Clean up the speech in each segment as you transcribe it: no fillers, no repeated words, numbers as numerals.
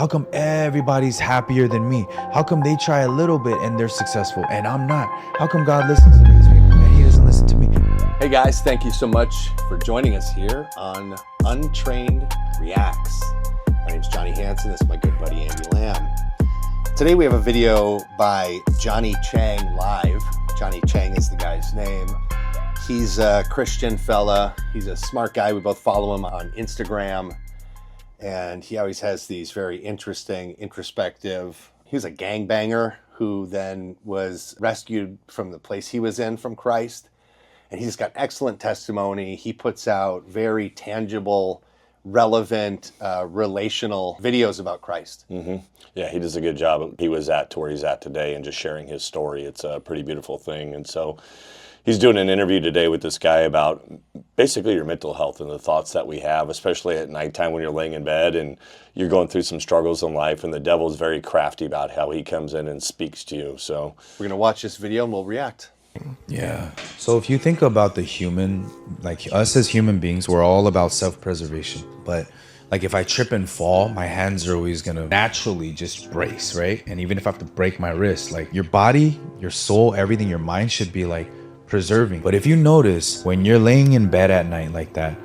how come everybody's happier than me? How come they try a little bit and they're successful and I'm not? How come God listens to these people and he doesn't listen to me? Hey guys, thank you so much for joining us here on Untrained Reacts. My name's Johnny Hanson. This is my good buddy Andy Lamb. Today we have a video by Johnny Chang live. Johnny Chang is the guy's name. He's a Christian fella. He's a smart guy. We both follow him on Instagram. And he always has these very interesting, introspective. He was a gangbanger who then was rescued from the place he was in from Christ. And he's got excellent testimony. He puts out very tangible, relevant, relational videos about Christ. Yeah, he does a good job. He was to where he's at today and just sharing his story. It's a pretty beautiful thing. And so he's doing an interview today with this guy about basically your mental health and the thoughts that we have, especially at nighttime when you're laying in bed and you're going through some struggles in life, and the devil's very crafty about how he comes in and speaks to you. So we're going to watch this video and we'll react. Yeah. So if you think about the human, like us as human beings, we're all about self-preservation. But like if I trip and fall, my hands are always gonna naturally just brace, right? And even if I have to break my wrist, like your body, your soul, everything, your mind should be like preserving. But if you notice when you're laying in bed at night like that,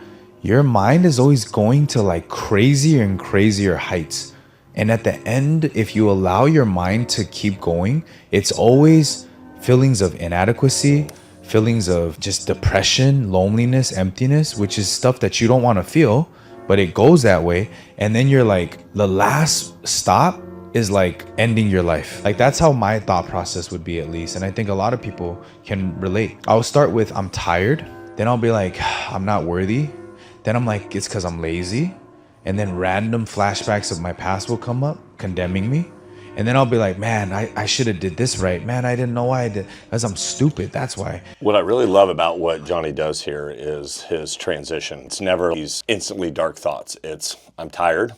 your mind is always going to like crazier and crazier heights. And at the end, if you allow your mind to keep going, it's always feelings of inadequacy, feelings of just depression, loneliness, emptiness, which is stuff that you don't want to feel, but it goes that way. And then you're like, the last stop is like ending your life. Like that's how my thought process would be, at least. And I think a lot of people can relate. I'll start with, I'm tired. Then I'll be like, I'm not worthy. Then I'm like, it's because I'm lazy. And then random flashbacks of my past will come up, condemning me. And then I'll be like, man, I should have did this right. Man, I didn't know why I did, because I'm stupid. That's why. what I really love about what Johnny does here is his transition. It's never these instantly dark thoughts. It's, I'm tired.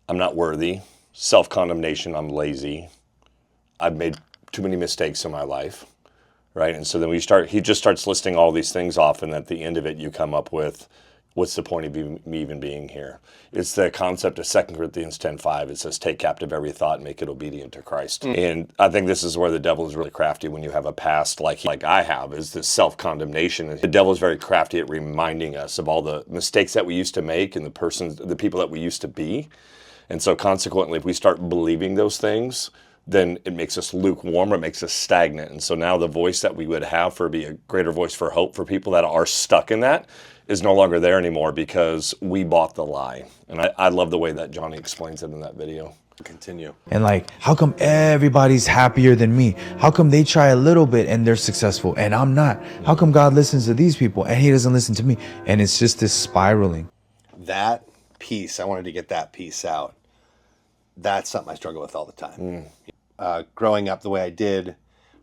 I'm not worthy. Self-condemnation. I'm lazy. I've made too many mistakes in my life. Right. And so then he just starts listing all these things off. And at the end of it, you come up with, what's the point of me even being here? It's the concept of 2 Corinthians 10:5. It says, take captive every thought and make it obedient to Christ. And I think this is where the devil is really crafty when you have a past like I have, is this self-condemnation. The devil is very crafty at reminding us of all the mistakes that we used to make and the people that we used to be. And so consequently, if we start believing those things, then it makes us lukewarm, or it makes us stagnant. And so now the voice that we would have be a greater voice for hope for people that are stuck in that is no longer there anymore, because we bought the lie. And I love the way that Johnny explains it in that video. Continue. And like, how come everybody's happier than me? How come they try a little bit and they're successful and I'm not? How come God listens to these people and he doesn't listen to me? And it's just this spiraling. That piece, I wanted to get that piece out. That's something I struggle with all the time. Growing up the way I did,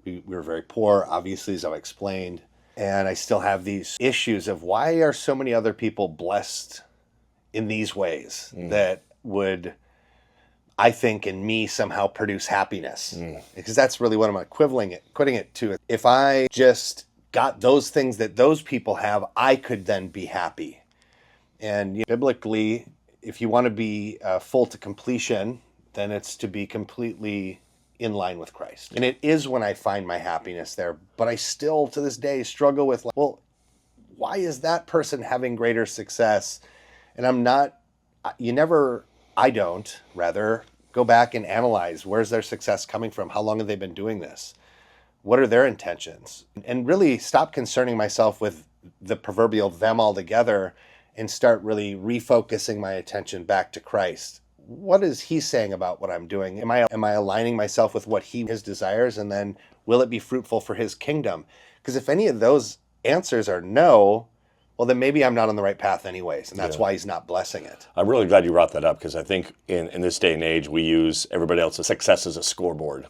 we were very poor, obviously, as I explained. And I still have these issues of why are so many other people blessed in these ways that would, I think, in me somehow produce happiness. Because that's really what I'm equating it to. If I just got those things that those people have, I could then be happy. And biblically, if you want to be full to completion, then it's to be completely in line with Christ. And it is when I find my happiness there. But I still, to this day, struggle with, like, well, why is that person having greater success? And I don't, rather, go back and analyze, where's their success coming from? How long have they been doing this? What are their intentions? And really stop concerning myself with the proverbial them altogether and start really refocusing my attention back to Christ. What is he saying about what I'm doing? Am I aligning myself with what his desires, and then will it be fruitful for his kingdom? Because if any of those answers are no, well, then maybe I'm not on the right path anyways, and that's why he's not blessing it. I'm really glad you brought that up, because I think in this day and age, we use everybody else's success as a scoreboard.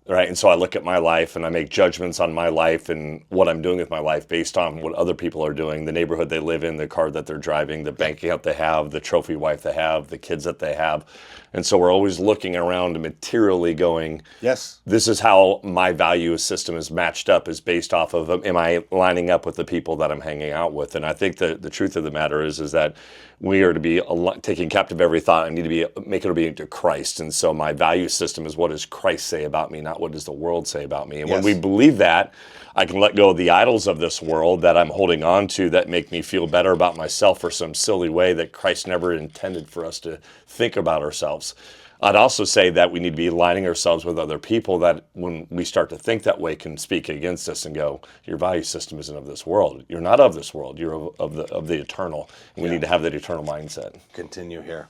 right? And so I look at my life and I make judgments on my life and what I'm doing with my life based on what other people are doing, the neighborhood they live in, the car that they're driving, the bank account they have, the trophy wife they have, the kids that they have. And so we're always looking around materially going, Yes. this is how my value system is matched up, is based off of, am I lining up with the people that I'm hanging out with? And I think the truth of the matter is that we are to be taking captive every thought. I need to be make it obedient to Christ. And so my value system is, what does Christ say about me, not what does the world say about me? And when we believe that, I can let go of the idols of this world that I'm holding on to that make me feel better about myself for some silly way that Christ never intended for us to think about ourselves. I'd also say that we need to be aligning ourselves with other people that, when we start to think that way, can speak against us and go, your value system isn't of this world. You're not of this world. You're of the eternal. And we need to have that eternal mindset. Continue here.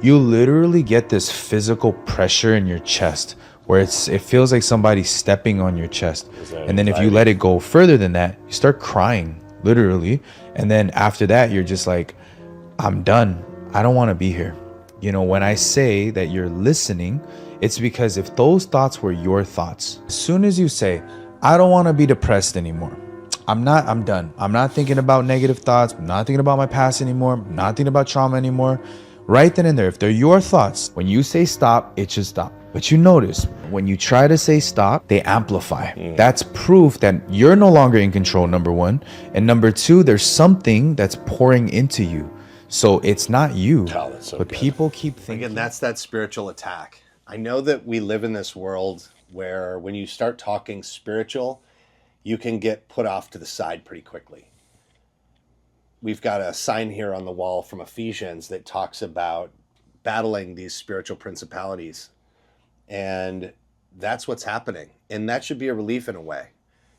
You literally get this physical pressure in your chest where it feels like somebody's stepping on your chest. And then if you let it go further than that, you start crying, literally. And then after that, you're just like, I'm done. I don't want to be here. You know, when I say that you're listening, it's because if those thoughts were your thoughts, as soon as you say, I don't want to be depressed anymore, I'm done. I'm not thinking about negative thoughts. I'm not thinking about my past anymore. I'm not thinking about trauma anymore. Right then and there, if they're your thoughts, when you say stop, it should stop. But you notice when you try to say stop, they amplify. That's proof that you're no longer in control, number one. And number two, there's something that's pouring into you. So it's not you, That's so but good. people keep thinking. Again, that's that spiritual attack. I know that we live in this world where when you start talking spiritual, you can get put off to the side pretty quickly. We've got a sign here on the wall from Ephesians that talks about battling these spiritual principalities. And that's what's happening. And that should be a relief in a way,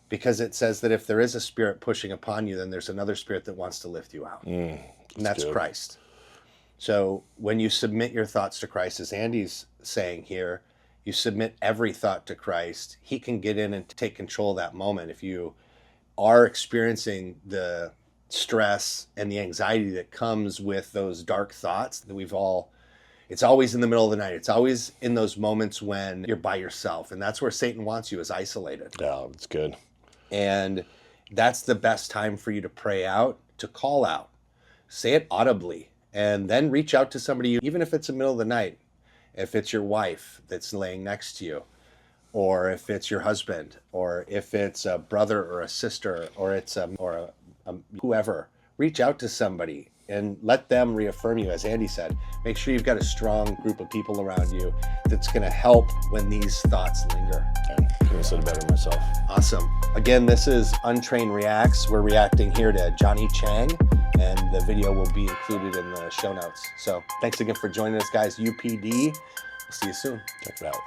because it says that if there is a spirit pushing upon you, then there's another spirit that wants to lift you out. And that's good. Christ. So when you submit your thoughts to Christ, as Andy's saying here, you submit every thought to Christ, he can get in and take control of that moment. If you are experiencing the stress and the anxiety that comes with those dark thoughts that it's always in the middle of the night. It's always in those moments when you're by yourself. And that's where Satan wants you, is isolated. Yeah, it's good. And that's the best time for you to pray out, to call out. Say it audibly, and then reach out to somebody, even if it's the middle of the night. If it's your wife that's laying next to you, or if it's your husband, or if it's a brother or a sister, or it's whoever, reach out to somebody and let them reaffirm you. As Andy said, make sure you've got a strong group of people around you that's going to help when these thoughts linger. I couldn't have said it better myself. Awesome. Again, this is Untrained Reacts. We're reacting here to Johnny Chang, and the video will be included in the show notes. So thanks again for joining us, guys. UPD. We'll see you soon. Check it out.